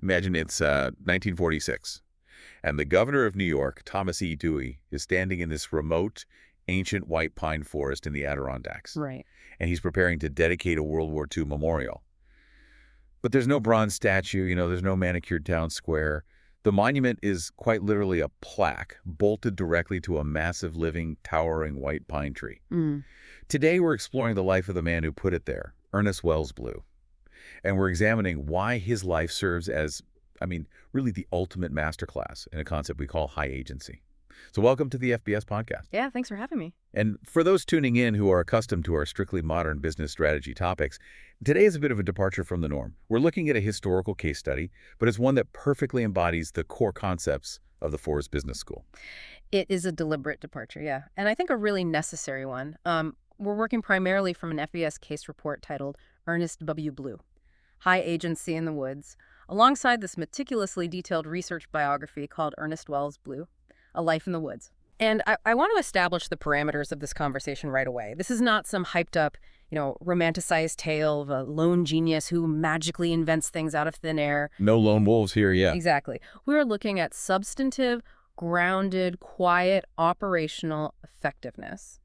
Imagine it's 1946, and the governor of New York, Thomas E. Dewey, is standing in this remote, ancient white pine forest in the Adirondacks. Right. And he's preparing to dedicate a World War II memorial. But there's no bronze statue, there's no manicured town square. The monument is quite literally a plaque bolted directly to a massive, living, towering white pine tree. Today, we're exploring the life of the man who put it there, Ernest Wells Blue. And we're examining why his life serves as, really the ultimate masterclass in a concept we call high agency. So welcome to the FBS Podcast. Yeah, thanks for having me. And for those tuning in who are accustomed to our strictly modern business strategy topics, today is a bit of a departure from the norm. We're looking at a historical case study, but it's one that perfectly embodies the core concepts of the Forest Business School. It is a deliberate departure, yeah. And I think a really necessary one. We're working primarily from an FBS case report titled Ernest W. Blue, High Agency in the Woods, alongside this meticulously detailed research biography called Ernest Wells Blue, A Life in the Woods. And I want to establish the parameters of this conversation right away. This is not some hyped up, romanticized tale of a lone genius who magically invents things out of thin air. No lone wolves here, yeah. Exactly. We're looking at substantive, grounded, quiet, operational effectiveness.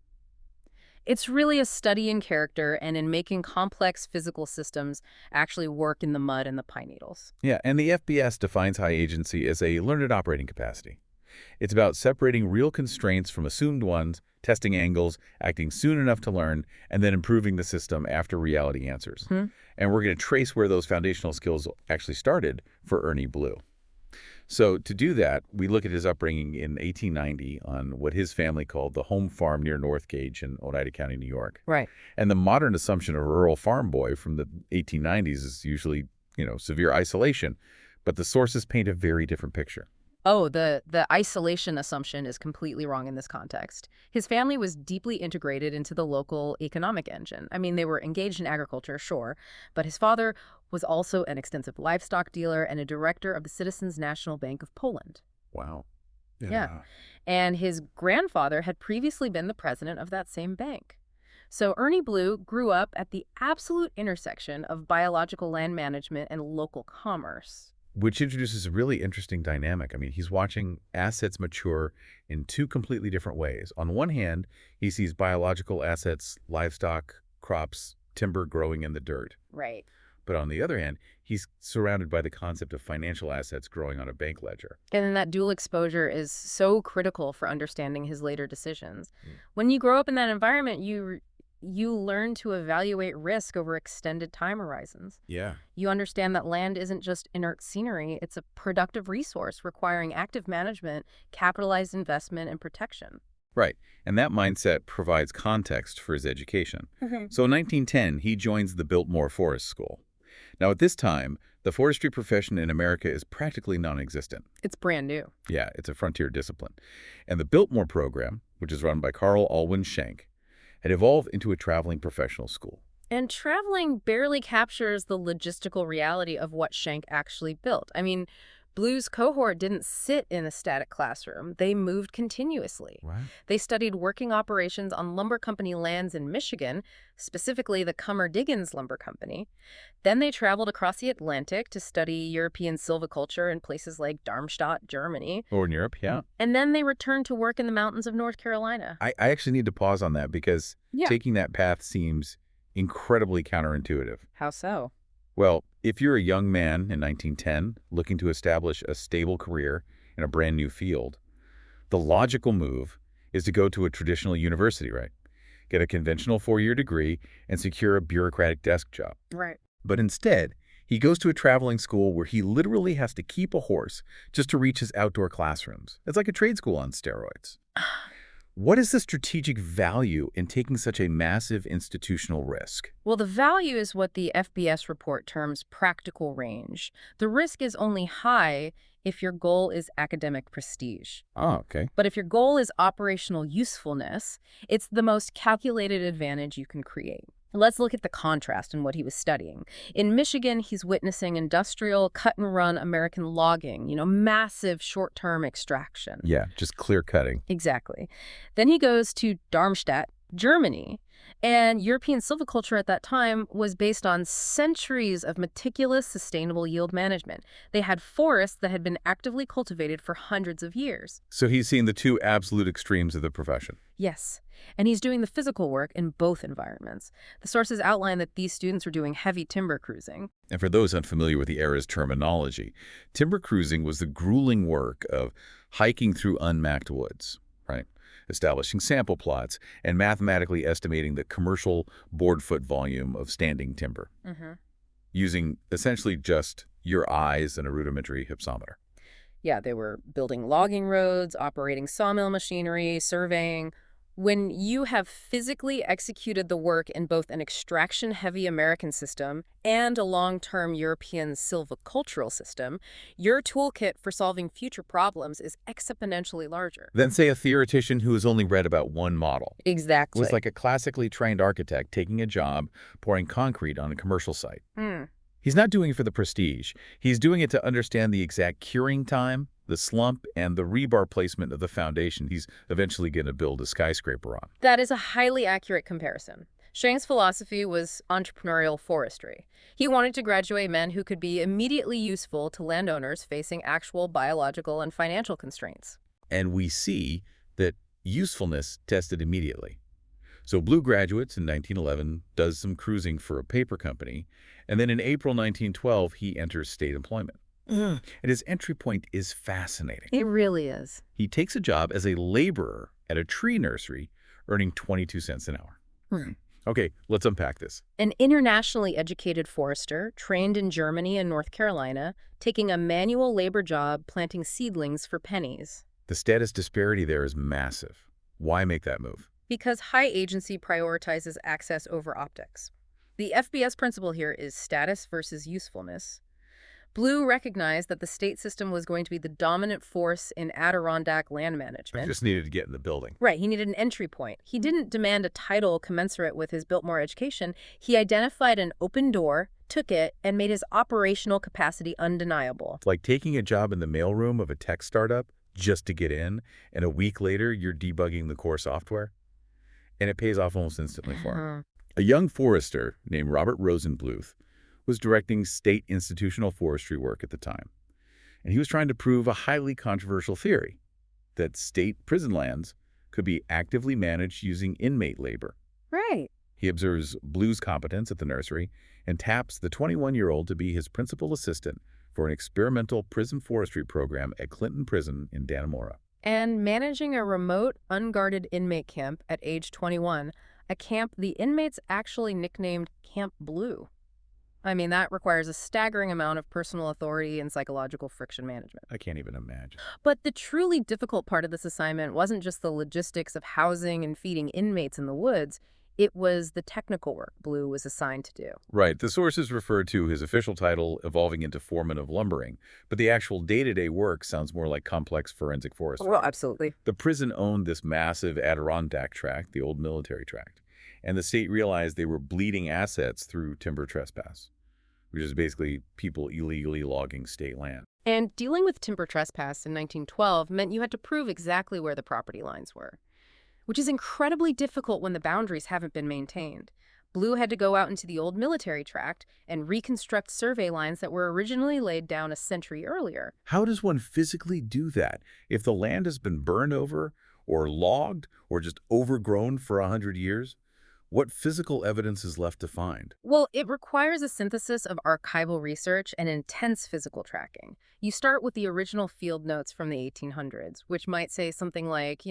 It's really a study in character and in making complex physical systems actually work in the mud and the pine needles. Yeah, and the FBS defines high agency as a learned operating capacity. It's about separating real constraints from assumed ones, testing angles, acting soon enough to learn, and then improving the system after reality answers. And we're going to trace where those foundational skills actually started for Ernie Blue. So to do that, we look at his upbringing in 1890 on what his family called the home farm near North Gage in Oneida County, New York. Right. And the modern assumption of a rural farm boy from the 1890s is usually, severe isolation. But the sources paint a very different picture. Oh, the isolation assumption is completely wrong in this context. His family was deeply integrated into the local economic engine. They were engaged in agriculture, sure, but his father was also an extensive livestock dealer and a director of the Citizens National Bank of Poland. Wow. Yeah. And his grandfather had previously been the president of that same bank. So Ernie Blue grew up at the absolute intersection of biological land management and local commerce. Which introduces a really interesting dynamic. He's watching assets mature in two completely different ways. On one hand, he sees biological assets, livestock, crops, timber growing in the dirt. Right. But on the other hand, he's surrounded by the concept of financial assets growing on a bank ledger. And then that dual exposure is so critical for understanding his later decisions. When you grow up in that environment, you learn to evaluate risk over extended time horizons. Yeah. You understand that land isn't just inert scenery, it's a productive resource requiring active management, capitalized investment, and protection. Right. And that mindset provides context for his education. So in 1910, he joins the Biltmore Forest School. Now, at this time, the forestry profession in America is practically non-existent. It's brand new. Yeah, it's a frontier discipline. And the Biltmore program, which is run by Carl Alwyn Schenck, had evolved into a traveling professional school. And traveling barely captures the logistical reality of what Schenck actually built. Blue's cohort didn't sit in a static classroom. They moved continuously. Wow. They studied working operations on lumber company lands in Michigan, specifically the Cummer-Diggins Lumber Company. Then they traveled across the Atlantic to study European silviculture in places like Darmstadt, Germany. Or in Europe, yeah. And then they returned to work in the mountains of North Carolina. I actually need to pause on that because taking that path seems incredibly counterintuitive. How so? Well, if you're a young man in 1910 looking to establish a stable career in a brand new field, the logical move is to go to a traditional university, right? Get a conventional 4-year degree and secure a bureaucratic desk job. Right. But instead, he goes to a traveling school where he literally has to keep a horse just to reach his outdoor classrooms. It's like a trade school on steroids. What is the strategic value in taking such a massive institutional risk? Well, the value is what the FBS report terms practical range. The risk is only high if your goal is academic prestige. Oh, okay. But if your goal is operational usefulness, it's the most calculated advantage you can create. Let's look at the contrast in what he was studying. In Michigan, he's witnessing industrial, cut-and-run American logging, massive short-term extraction. Yeah, just clear cutting. Exactly. Then he goes to Darmstadt, Germany, And European silviculture at that time was based on centuries of meticulous, sustainable yield management. They had forests that had been actively cultivated for hundreds of years. So he's seen the two absolute extremes of the profession. Yes, and he's doing the physical work in both environments. The sources outline that these students are doing heavy timber cruising. And for those unfamiliar with the era's terminology, timber cruising was the grueling work of hiking through unmapped woods, right? Establishing sample plots and mathematically estimating the commercial board-foot volume of standing timber, using essentially just your eyes and a rudimentary hypsometer. Yeah, they were building logging roads, operating sawmill machinery, surveying. When you have physically executed the work in both an extraction-heavy American system and a long-term European silvicultural system, your toolkit for solving future problems is exponentially larger. Then say a theoretician who has only read about one model. Exactly. Was like a classically trained architect taking a job, pouring concrete on a commercial site. He's not doing it for the prestige. He's doing it to understand the exact curing time, the slump, and the rebar placement of the foundation he's eventually going to build a skyscraper on. That is a highly accurate comparison. Shang's philosophy was entrepreneurial forestry. He wanted to graduate men who could be immediately useful to landowners facing actual biological and financial constraints. And we see that usefulness tested immediately. So Blue graduates in 1911, does some cruising for a paper company, and then in April 1912, he enters state employment. And his entry point is fascinating. It really is. He takes a job as a laborer at a tree nursery, earning 22 cents an hour. Okay, let's unpack this. An internationally educated forester, trained in Germany and North Carolina, taking a manual labor job planting seedlings for pennies. The status disparity there is massive. Why make that move? Because high agency prioritizes access over optics. The FBS principle here is status versus usefulness. Blue recognized that the state system was going to be the dominant force in Adirondack land management. I just needed to get in the building. Right, he needed an entry point. He didn't demand a title commensurate with his Biltmore education. He identified an open door, took it, and made his operational capacity undeniable. It's like taking a job in the mailroom of a tech startup just to get in, and a week later, you're debugging the core software. And it pays off almost instantly for him. A young forester named Robert Rosenbluth was directing state institutional forestry work at the time. And he was trying to prove a highly controversial theory, that state prison lands could be actively managed using inmate labor. Right. He observes Blue's competence at the nursery and taps the 21-year-old to be his principal assistant for an experimental prison forestry program at Clinton Prison in Dannemora. And managing a remote, unguarded inmate camp at age 21, a camp the inmates actually nicknamed Camp Blue. I mean, that requires a staggering amount of personal authority and psychological friction management. I can't even imagine. But the truly difficult part of this assignment wasn't just the logistics of housing and feeding inmates in the woods. It was the technical work Blue was assigned to do. Right. The sources refer to his official title evolving into foreman of lumbering, but the actual day-to-day work sounds more like complex forensic forestry. Well, absolutely. The prison owned this massive Adirondack tract, the old military tract, and the state realized they were bleeding assets through timber trespass, which is basically people illegally logging state land. And dealing with timber trespass in 1912 meant you had to prove exactly where the property lines were, which is incredibly difficult when the boundaries haven't been maintained. Blue had to go out into the old military tract and reconstruct survey lines that were originally laid down a century earlier. How does one physically do that if the land has been burned over or logged or just overgrown for 100 years? What physical evidence is left to find? Well, it requires a synthesis of archival research and intense physical tracking. You start with the original field notes from the 1800s, which might say something like,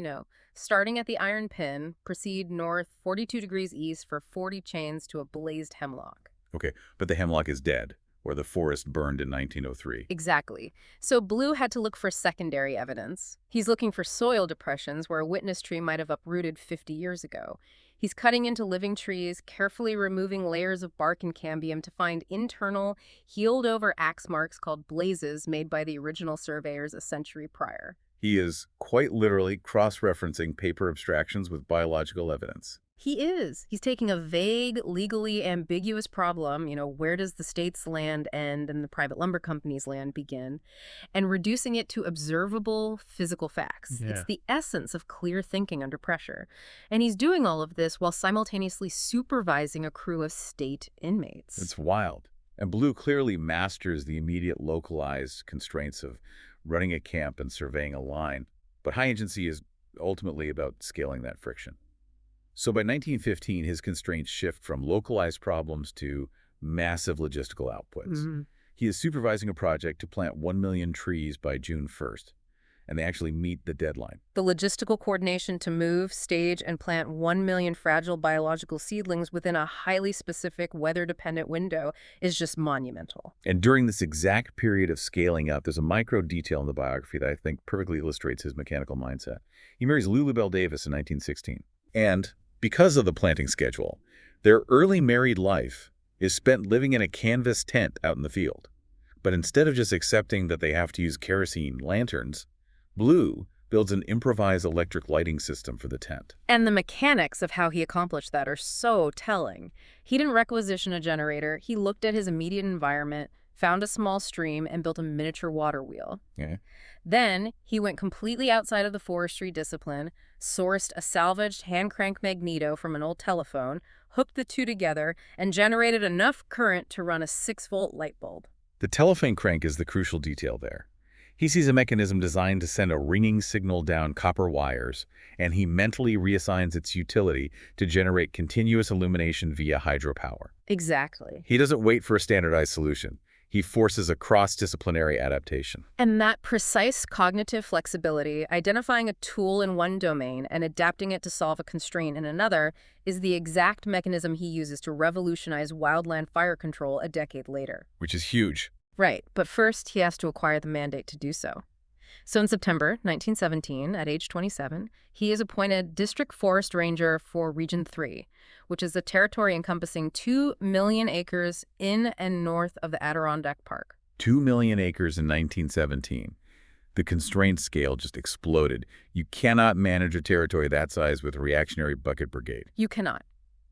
starting at the iron pin, proceed north 42 degrees east for 40 chains to a blazed hemlock. Okay, but the hemlock is dead, or the forest burned in 1903. Exactly. So Blue had to look for secondary evidence. He's looking for soil depressions where a witness tree might have uprooted 50 years ago. He's cutting into living trees, carefully removing layers of bark and cambium to find internal, healed-over axe marks called blazes made by the original surveyors a century prior. He is quite literally cross-referencing paper abstractions with biological evidence. He is. He's taking a vague, legally ambiguous problem, where does the state's land end and the private lumber company's land begin, and reducing it to observable physical facts. Yeah. It's the essence of clear thinking under pressure. And he's doing all of this while simultaneously supervising a crew of state inmates. It's wild. And Blue clearly masters the immediate localized constraints of running a camp and surveying a line. But high agency is ultimately about scaling that friction. So by 1915, his constraints shift from localized problems to massive logistical outputs. Mm-hmm. He is supervising a project to plant 1 million trees by June 1st, and they actually meet the deadline. The logistical coordination to move, stage, and plant 1 million fragile biological seedlings within a highly specific weather-dependent window is just monumental. And during this exact period of scaling up, there's a micro detail in the biography that I think perfectly illustrates his mechanical mindset. He marries Lulu Bell Davis in 1916. And because of the planting schedule, their early married life is spent living in a canvas tent out in the field. But instead of just accepting that they have to use kerosene lanterns, Blue builds an improvised electric lighting system for the tent. And the mechanics of how he accomplished that are so telling. He didn't requisition a generator. He looked at his immediate environment, found a small stream, and built a miniature water wheel. Yeah. Then he went completely outside of the forestry discipline, sourced a salvaged hand-crank magneto from an old telephone, hooked the two together, and generated enough current to run a 6-volt light bulb. The telephone crank is the crucial detail there. He sees a mechanism designed to send a ringing signal down copper wires, and he mentally reassigns its utility to generate continuous illumination via hydropower. Exactly. He doesn't wait for a standardized solution. He forces a cross-disciplinary adaptation. And that precise cognitive flexibility, identifying a tool in one domain and adapting it to solve a constraint in another, is the exact mechanism he uses to revolutionize wildland fire control a decade later. Which is huge. Right, but first he has to acquire the mandate to do so. So in September 1917, at age 27, he is appointed District Forest Ranger for Region 3, which is a territory encompassing 2 million acres in and north of the Adirondack Park. 2 million acres in 1917. The constraint scale just exploded. You cannot manage a territory that size with a reactionary bucket brigade. You cannot.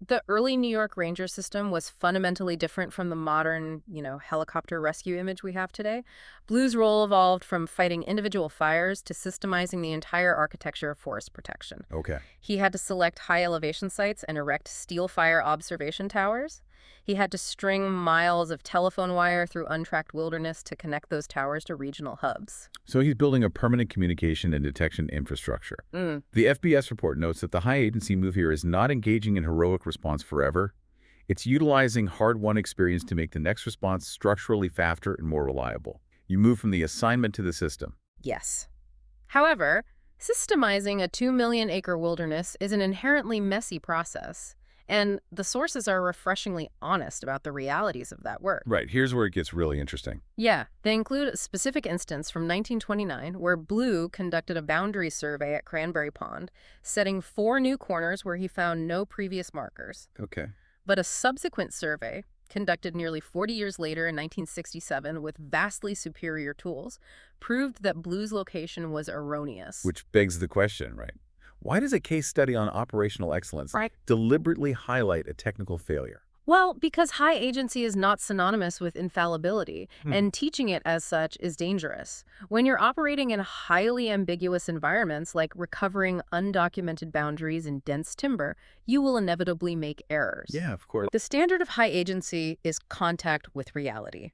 The early New York Ranger system was fundamentally different from the modern, helicopter rescue image we have today. Blue's role evolved from fighting individual fires to systemizing the entire architecture of forest protection. Okay. He had to select high elevation sites and erect steel fire observation towers. He had to string miles of telephone wire through untracked wilderness to connect those towers to regional hubs. So he's building a permanent communication and detection infrastructure. The FBS report notes that the high agency move here is not engaging in heroic response forever. It's utilizing hard-won experience to make the next response structurally faster and more reliable. You move from the assignment to the system. Yes. However, systemizing a 2 million acre wilderness is an inherently messy process. And the sources are refreshingly honest about the realities of that work. Right. Here's where it gets really interesting. Yeah. They include a specific instance from 1929 where Blue conducted a boundary survey at Cranberry Pond, setting 4 new corners where he found no previous markers. Okay. But a subsequent survey, conducted nearly 40 years later in 1967 with vastly superior tools, proved that Blue's location was erroneous. Which begs the question, right? Why does a case study on operational excellence deliberately highlight a technical failure? Well, because high agency is not synonymous with infallibility, and teaching it as such is dangerous. When you're operating in highly ambiguous environments like recovering undocumented boundaries in dense timber, you will inevitably make errors. Yeah, of course. The standard of high agency is contact with reality.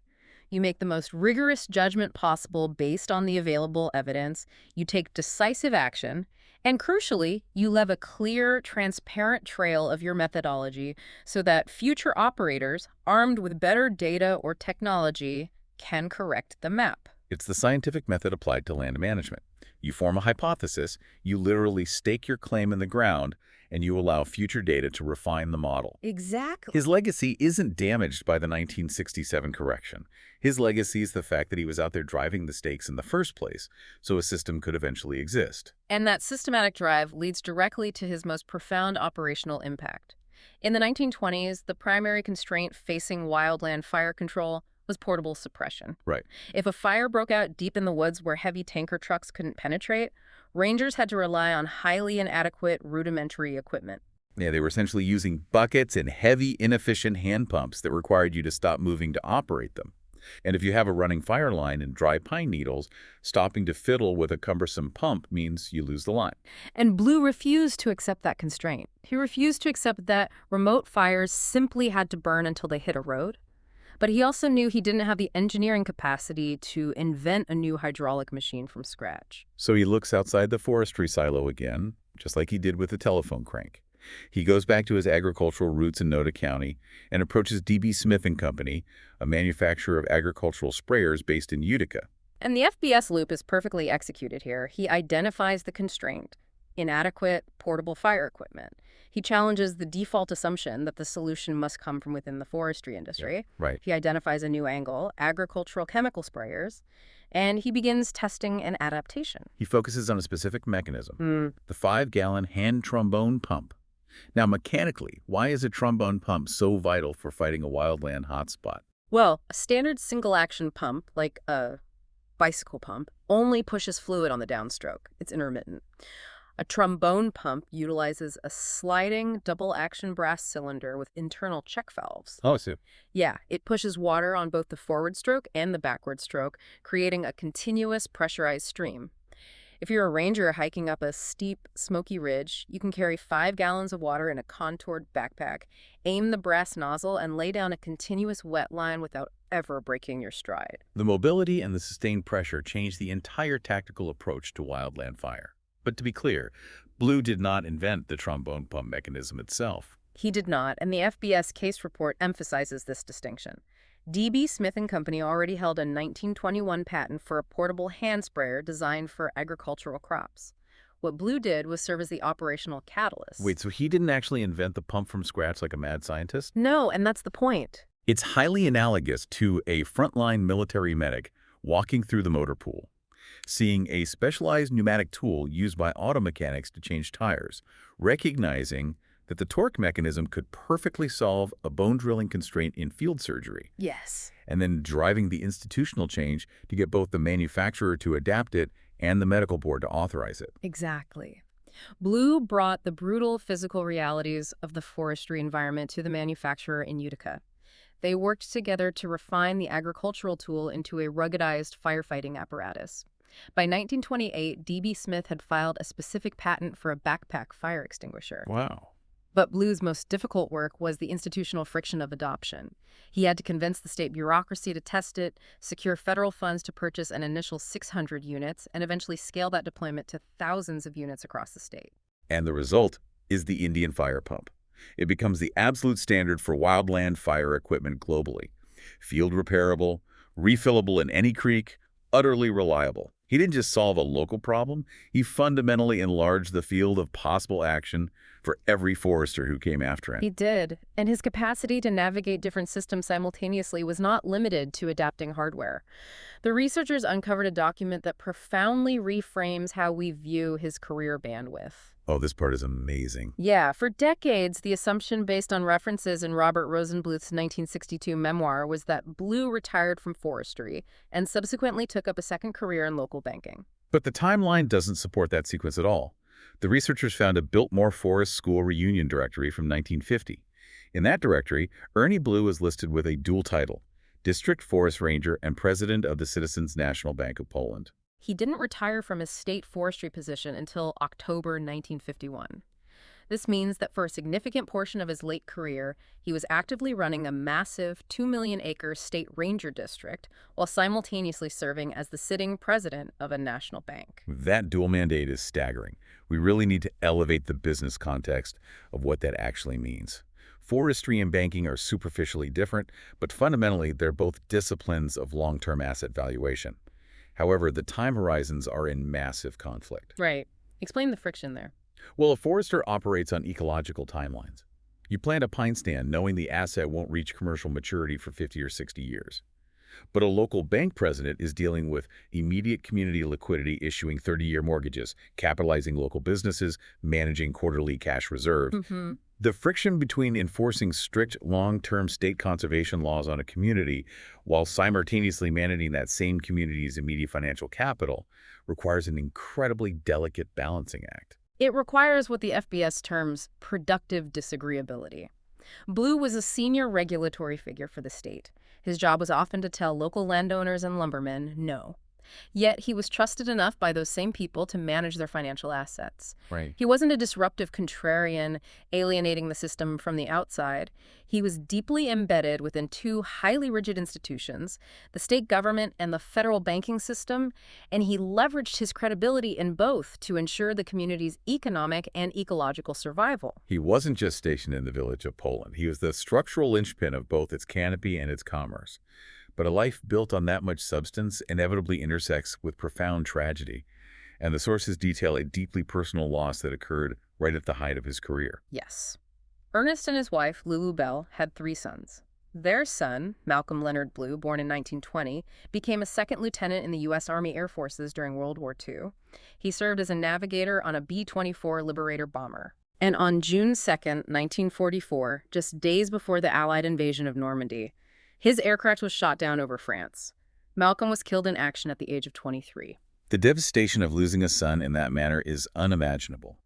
You make the most rigorous judgment possible based on the available evidence. You take decisive action. And crucially, you leave a clear, transparent trail of your methodology so that future operators, armed with better data or technology, can correct the map. It's the scientific method applied to land management. You form a hypothesis, you literally stake your claim in the ground, and you allow future data to refine the model. Exactly. His legacy isn't damaged by the 1967 correction. His legacy is the fact that he was out there driving the stakes in the first place, so a system could eventually exist. And that systematic drive leads directly to his most profound operational impact. In the 1920s, the primary constraint facing wildland fire control was portable suppression. Right. If a fire broke out deep in the woods where heavy tanker trucks couldn't penetrate, rangers had to rely on highly inadequate rudimentary equipment. Yeah, they were essentially using buckets and heavy, inefficient hand pumps that required you to stop moving to operate them. And if you have a running fire line and dry pine needles, stopping to fiddle with a cumbersome pump means you lose the line. And Blue refused to accept that constraint. He refused to accept that remote fires simply had to burn until they hit a road. But he also knew he didn't have the engineering capacity to invent a new hydraulic machine from scratch. So he looks outside the forestry silo again, just like he did with the telephone crank. He goes back to his agricultural roots in Oneida County and approaches D.B. Smith and Company, a manufacturer of agricultural sprayers based in Utica. And the FBS loop is perfectly executed here. He identifies the constraint: inadequate portable fire equipment. He challenges the default assumption that the solution must come from within the forestry industry. Yeah, right. He identifies a new angle: agricultural chemical sprayers. And he begins testing an adaptation. He focuses on a specific mechanism, the 5-gallon hand trombone pump. Now, mechanically, why is a trombone pump so vital for fighting a wildland hotspot? Well, a standard single-action pump, like a bicycle pump, only pushes fluid on the downstroke. It's intermittent. A trombone pump utilizes a sliding double-action brass cylinder with internal check valves. Oh, so. Yeah, it pushes water on both the forward stroke and the backward stroke, creating a continuous pressurized stream. If you're a ranger hiking up a steep, smoky ridge, you can carry 5 gallons of water in a contoured backpack, aim the brass nozzle, and lay down a continuous wet line without ever breaking your stride. The mobility and the sustained pressure changed the entire tactical approach to wildland fire. But to be clear, Blue did not invent the trombone pump mechanism itself. He did not, and the FBS case report emphasizes this distinction. D.B. Smith and Company already held a 1921 patent for a portable hand sprayer designed for agricultural crops. What Blue did was serve as the operational catalyst. Wait, so he didn't actually invent the pump from scratch like a mad scientist? No, and that's the point. It's highly analogous to a frontline military medic walking through the motor pool, seeing a specialized pneumatic tool used by auto mechanics to change tires, recognizing that the torque mechanism could perfectly solve a bone-drilling constraint in field surgery. Yes. And then driving the institutional change to get both the manufacturer to adapt it and the medical board to authorize it. Exactly. Blue brought the brutal physical realities of the forestry environment to the manufacturer in Utica. They worked together to refine the agricultural tool into a ruggedized firefighting apparatus. By 1928, D.B. Smith had filed a specific patent for a backpack fire extinguisher. Wow. But Blue's most difficult work was the institutional friction of adoption. He had to convince the state bureaucracy to test it, secure federal funds to purchase an initial 600 units, and eventually scale that deployment to thousands of units across the state. And the result is the Indian fire pump. It becomes the absolute standard for wildland fire equipment globally. Field repairable, refillable in any creek, utterly reliable. He didn't just solve a local problem, he fundamentally enlarged the field of possible action for every forester who came after him. He did, and his capacity to navigate different systems simultaneously was not limited to adapting hardware. The researchers uncovered a document that profoundly reframes how we view his career bandwidth. Oh, this part is amazing. Yeah, for decades, the assumption based on references in Robert Rosenbluth's 1962 memoir was that Blue retired from forestry and subsequently took up a second career in local banking. But the timeline doesn't support that sequence at all. The researchers found a Biltmore Forest School reunion directory from 1950. In that directory, Ernie Blue is listed with a dual title, District Forest Ranger and President of the Citizens National Bank of Poland. He didn't retire from his state forestry position until October 1951. This means that for a significant portion of his late career, he was actively running a massive 2 million-acre state ranger district while simultaneously serving as the sitting president of a national bank. That dual mandate is staggering. We really need to elevate the business context of what that actually means. Forestry and banking are superficially different, but fundamentally they're both disciplines of long-term asset valuation. However, the time horizons are in massive conflict. Right. Explain the friction there. Well, a forester operates on ecological timelines. You plant a pine stand knowing the asset won't reach commercial maturity for 50 or 60 years. But a local bank president is dealing with immediate community liquidity, issuing 30-year mortgages, capitalizing local businesses, managing quarterly cash reserves. The friction between enforcing strict long-term state conservation laws on a community while simultaneously managing that same community's immediate financial capital requires an incredibly delicate balancing act. It requires what the FBS terms productive disagreeability. Blue was a senior regulatory figure for the state. His job was often to tell local landowners and lumbermen no. Yet he was trusted enough by those same people to manage their financial assets. Right. He wasn't a disruptive contrarian alienating the system from the outside. He was deeply embedded within two highly rigid institutions, the state government and the federal banking system, and he leveraged his credibility in both to ensure the community's economic and ecological survival. He wasn't just stationed in the village of Poland. He was the structural linchpin of both its canopy and its commerce. But a life built on that much substance inevitably intersects with profound tragedy, and the sources detail a deeply personal loss that occurred right at the height of his career. Yes. Ernest and his wife, Lulu Bell, had 3 sons. Their son, Malcolm Leonard Blue, born in 1920, became a second lieutenant in the U.S. Army Air Forces during World War II. He served as a navigator on a B-24 Liberator bomber. And on June 2, 1944, just days before the Allied invasion of Normandy, his aircraft was shot down over France. Malcolm was killed in action at the age of 23. The devastation of losing a son in that manner is unimaginable.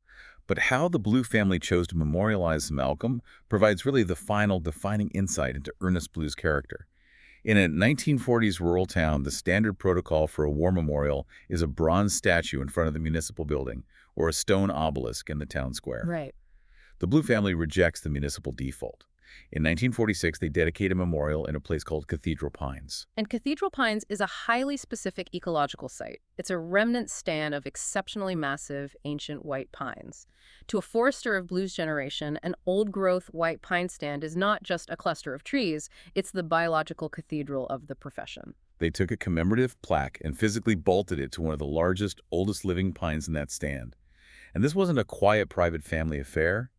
But how the Blue family chose to memorialize Malcolm provides really the final defining insight into Ernest Blue's character. In a 1940s rural town, the standard protocol for a war memorial is a bronze statue in front of the municipal building or a stone obelisk in the town square. Right. The Blue family rejects the municipal default. In 1946, they dedicate a memorial in a place called Cathedral Pines. And Cathedral Pines is a highly specific ecological site. It's a remnant stand of exceptionally massive, ancient white pines. To a forester of Blue's generation, an old-growth white pine stand is not just a cluster of trees, it's the biological cathedral of the profession. They took a commemorative plaque and physically bolted it to one of the largest, oldest living pines in that stand. And this wasn't a quiet private family affair.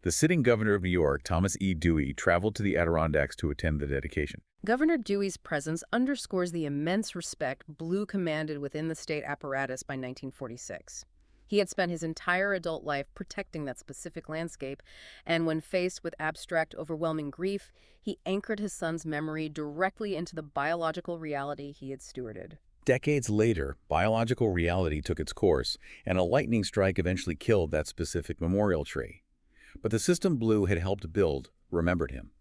The sitting governor of New York, Thomas E. Dewey, traveled to the Adirondacks to attend the dedication. Governor Dewey's presence underscores the immense respect Blue commanded within the state apparatus by 1946. He had spent his entire adult life protecting that specific landscape, and when faced with abstract, overwhelming grief, he anchored his son's memory directly into the biological reality he had stewarded. Decades later, biological reality took its course, and a lightning strike eventually killed that specific memorial tree. But the system Blue had helped build remembered him.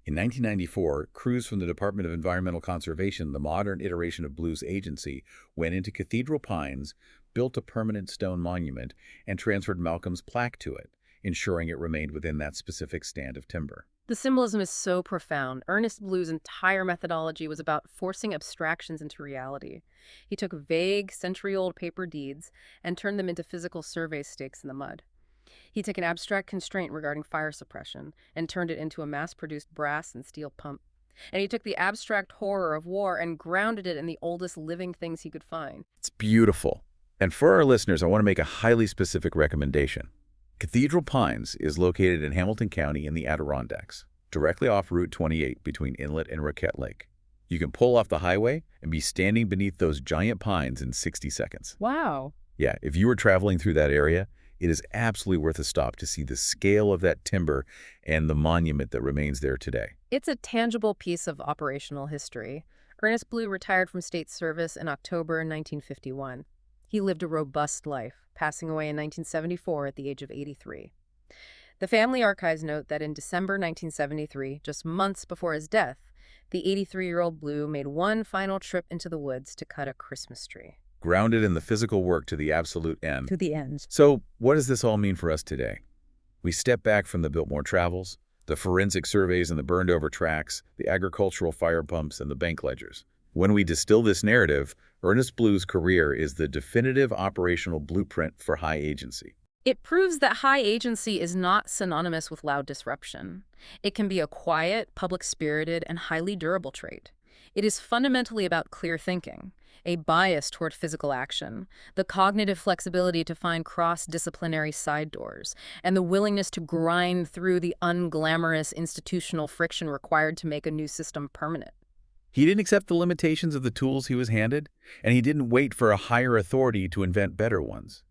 In 1994, crews from the Department of Environmental Conservation, the modern iteration of Blue's agency, went into Cathedral Pines, built a permanent stone monument, and transferred Malcolm's plaque to it, ensuring it remained within that specific stand of timber. The symbolism is so profound. Ernest Blue's entire methodology was about forcing abstractions into reality. He took vague, century-old paper deeds and turned them into physical survey stakes in the mud. He took an abstract constraint regarding fire suppression and turned it into a mass-produced brass and steel pump. And he took the abstract horror of war and grounded it in the oldest living things he could find. It's beautiful. And for our listeners, I want to make a highly specific recommendation. Cathedral Pines is located in Hamilton County in the Adirondacks, directly off Route 28 between Inlet and Roquette Lake. You can pull off the highway and be standing beneath those giant pines in 60 seconds. Wow. Yeah, if you were traveling through that area, it is absolutely worth a stop to see the scale of that timber and the monument that remains there today. It's a tangible piece of operational history. Ernest Blue retired from state service in October 1951. He lived a robust life, passing away in 1974 at the age of 83. The family archives note that in December 1973, just months before his death, the 83-year-old Blue made one final trip into the woods to cut a Christmas tree. Grounded in the physical work to the absolute end. To the end. So what does this all mean for us today? We step back from the Biltmore travels, the forensic surveys and the burned-over tracks, the agricultural fire pumps and the bank ledgers. When we distill this narrative, Ernest Blue's career is the definitive operational blueprint for high agency. It proves that high agency is not synonymous with loud disruption. It can be a quiet, public-spirited, and highly durable trait. It is fundamentally about clear thinking, a bias toward physical action, the cognitive flexibility to find cross-disciplinary side doors, and the willingness to grind through the unglamorous institutional friction required to make a new system permanent. He didn't accept the limitations of the tools he was handed, and he didn't wait for a higher authority to invent better ones.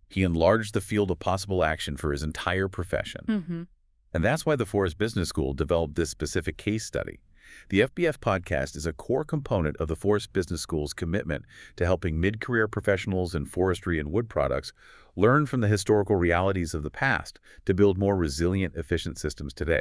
He enlarged the field of possible action for his entire profession. And that's why the Forest Business School developed this specific case study. The FBS Podcast is a core component of the Forest Business School's commitment to helping mid-career professionals in forestry and wood products learn from the historical realities of the past to build more resilient, efficient systems today.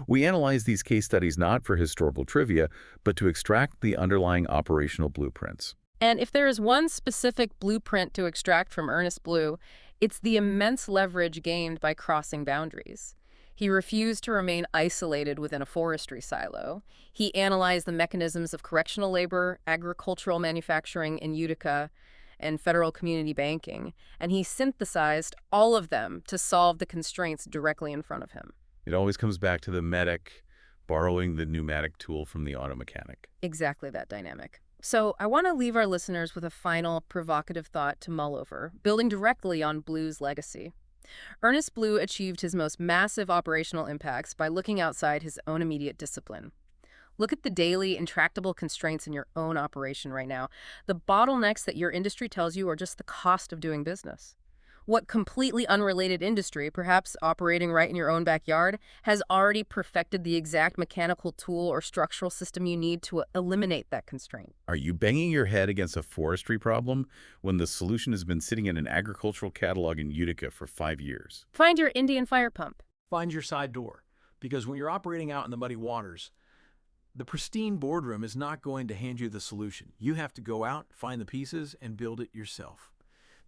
We analyze these case studies not for historical trivia, but to extract the underlying operational blueprints. And if there is one specific blueprint to extract from Ernest Blue, it's the immense leverage gained by crossing boundaries. He refused to remain isolated within a forestry silo. He analyzed the mechanisms of correctional labor, agricultural manufacturing in Utica, and federal community banking, and he synthesized all of them to solve the constraints directly in front of him. It always comes back to the medic borrowing the pneumatic tool from the auto mechanic. Exactly that dynamic. So I want to leave our listeners with a final provocative thought to mull over, building directly on Blue's legacy. Ernest Blue achieved his most massive operational impacts by looking outside his own immediate discipline. Look at the daily, intractable constraints in your own operation right now. The bottlenecks that your industry tells you are just the cost of doing business. What completely unrelated industry, perhaps operating right in your own backyard, has already perfected the exact mechanical tool or structural system you need to eliminate that constraint? Are you banging your head against a forestry problem when the solution has been sitting in an agricultural catalog in Utica for 5 years? Find your Indian fire pump. Find your side door, because when you're operating out in the muddy waters, the pristine boardroom is not going to hand you the solution. You have to go out, find the pieces, and build it yourself.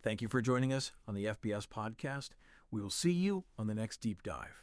Thank you for joining us on the FBS Podcast. We will see you on the next deep dive.